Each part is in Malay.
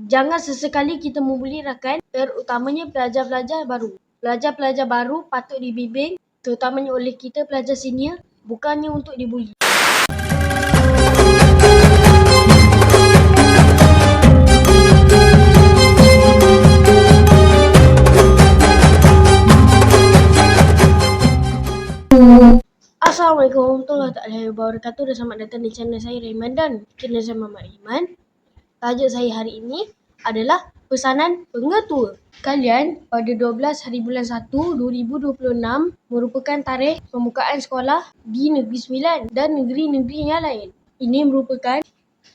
Jangan sesekali kita membuli rakan, terutamanya pelajar-pelajar baru. Pelajar-pelajar baru patut dibimbing, terutamanya oleh kita pelajar senior, bukannya untuk dibuli. Assalamualaikum warahmatullahi wabarakatuh dan selamat datang di channel saya Rayman dan channel saya Muhammad Rayman. Tajuk saya hari ini adalah pesanan pengetua. Kalian pada 12 hari bulan 1 2026 merupakan tarikh pembukaan sekolah di Negeri Sembilan dan negeri-negeri yang lain. Ini merupakan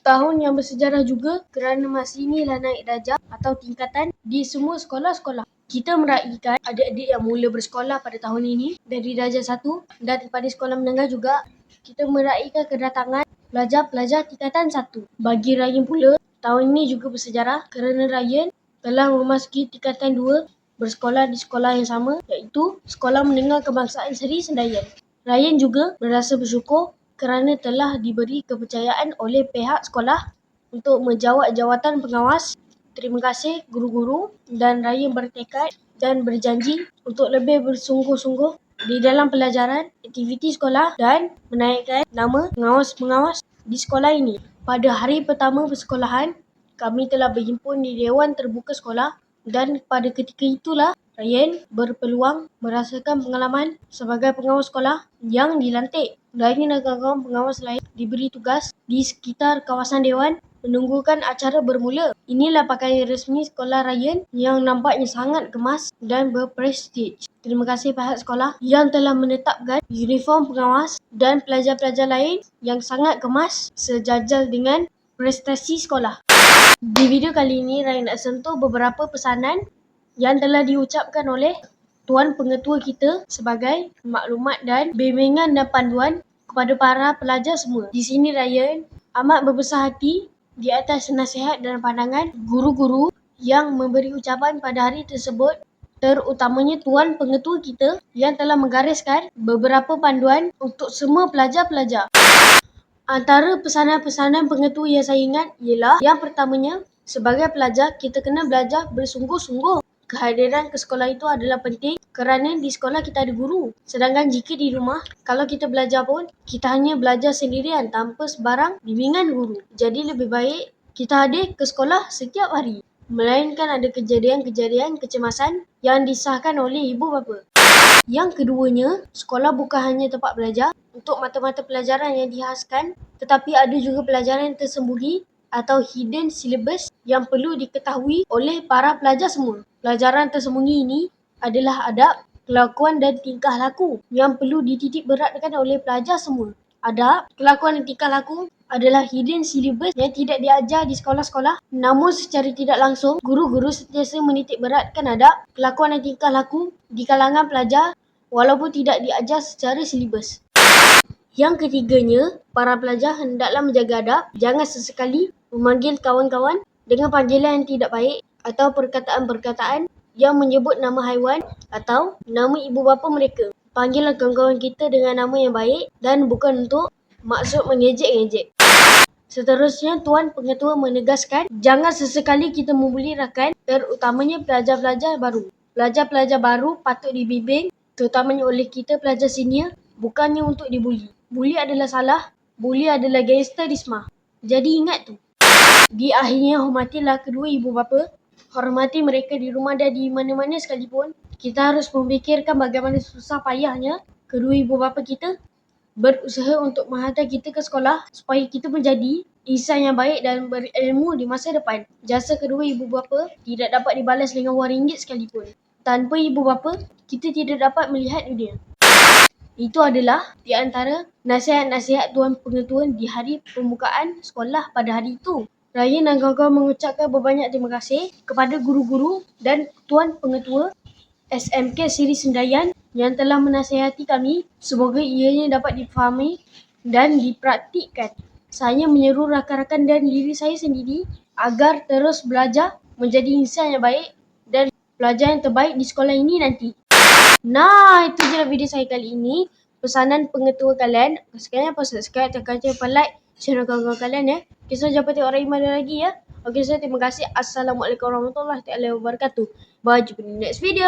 tahun yang bersejarah juga kerana masih inilah naik darjah atau tingkatan di semua sekolah-sekolah. Kita meraihkan adik-adik yang mula bersekolah pada tahun ini dari darjah 1 dan pada sekolah menengah juga kita meraihkan kedatangan pelajar-pelajar tingkatan 1. Bagi Ryan pula, tahun ini juga bersejarah kerana Ryan telah memasuki tingkatan 2 bersekolah di sekolah yang sama iaitu Sekolah Menengah Kebangsaan Seri Sendayan. Ryan juga merasa bersyukur kerana telah diberi kepercayaan oleh pihak sekolah untuk menjawat jawatan pengawas. Terima kasih guru-guru dan Ryan bertekad dan berjanji untuk lebih bersungguh-sungguh di dalam pelajaran, aktiviti sekolah dan menaikkan nama pengawas-pengawas di sekolah ini. Pada hari pertama persekolahan, kami telah berhimpun di Dewan Terbuka Sekolah dan pada ketika itulah Ryan berpeluang merasakan pengalaman sebagai pengawas sekolah yang dilantik. Ryan dan kawan-kawan pengawas lain diberi tugas di sekitar kawasan Dewan menunggukan acara bermula. Inilah pakaian resmi sekolah Ryan yang nampaknya sangat kemas dan berprestij. Terima kasih pihak sekolah yang telah menetapkan uniform pengawas dan pelajar-pelajar lain yang sangat kemas sejajar dengan prestasi sekolah. Di video kali ini, Ryan nak sentuh beberapa pesanan yang telah diucapkan oleh Tuan Pengetua kita sebagai maklumat dan bimbingan dan panduan kepada para pelajar semua. Di sini Ryan amat berbesar hati di atas nasihat dan pandangan guru-guru yang memberi ucapan pada hari tersebut, terutamanya Tuan Pengetua kita yang telah menggariskan beberapa panduan untuk semua pelajar-pelajar. Antara pesanan-pesanan pengetua yang saya ingat ialah yang pertamanya, sebagai pelajar kita kena belajar bersungguh-sungguh. Kehadiran ke sekolah itu adalah penting kerana di sekolah kita ada guru. Sedangkan jika di rumah, kalau kita belajar pun, kita hanya belajar sendirian tanpa sebarang bimbingan guru. Jadi lebih baik kita hadir ke sekolah setiap hari. Melainkan ada kejadian-kejadian kecemasan yang disahkan oleh ibu bapa. Yang keduanya, sekolah bukan hanya tempat belajar untuk mata-mata pelajaran yang dihaskan, tetapi ada juga pelajaran yang tersembunyi atau hidden syllabus yang perlu diketahui oleh para pelajar semua. Pelajaran tersembunyi ini adalah adab, kelakuan dan tingkah laku yang perlu dititik beratkan oleh pelajar semua. Adab, kelakuan dan tingkah laku adalah hidden syllabus yang tidak diajar di sekolah-sekolah, namun secara tidak langsung guru-guru sentiasa menitik beratkan adab, kelakuan dan tingkah laku di kalangan pelajar walaupun tidak diajar secara syllabus. Yang ketiganya, para pelajar hendaklah menjaga adab, jangan sesekali memanggil kawan-kawan dengan panggilan yang tidak baik atau perkataan-perkataan yang menyebut nama haiwan atau nama ibu bapa mereka. Panggillah kawan-kawan kita dengan nama yang baik dan bukan untuk maksud mengejek-ngejek. Seterusnya, Tuan Pengetua menegaskan jangan sesekali kita membuli rakan, terutamanya pelajar-pelajar baru. Pelajar-pelajar baru patut dibimbing, terutamanya oleh kita pelajar senior, bukannya untuk dibuli. Buli adalah salah, buli adalah gangsterisme. Jadi ingat tu. Di akhirnya, hormatilah kedua ibu bapa, hormati mereka di rumah dan di mana-mana sekalipun. Kita harus memikirkan bagaimana susah payahnya kedua ibu bapa kita berusaha untuk menghantar kita ke sekolah supaya kita menjadi insan yang baik dan berilmu di masa depan. Jasa kedua ibu bapa tidak dapat dibalas dengan wang ringgit sekalipun. Tanpa ibu bapa, kita tidak dapat melihat dunia. Itu adalah di antara nasihat-nasihat Tuan Pengetua di hari pembukaan sekolah pada hari itu. Ryan dan kawan-kawan mengucapkan berbanyak terima kasih kepada guru-guru dan Tuan Pengetua SMK Seri Sendayan yang telah menasihati kami. Semoga ianya dapat difahami dan dipraktikkan. Saya menyeru rakan-rakan dan diri saya sendiri agar terus belajar menjadi insan yang baik dan pelajar yang terbaik di sekolah ini nanti. Nah, itu je video saya kali ini. Pesanan pengetua kalian. Sekalian apa subscribe, tekan like channel kawan-kawan kalian ya. Kisah jumpa tengok Rayman lagi ya. Okey, saya terima kasih. Assalamualaikum warahmatullahi wabarakatuh. Bye, jumpa di next video.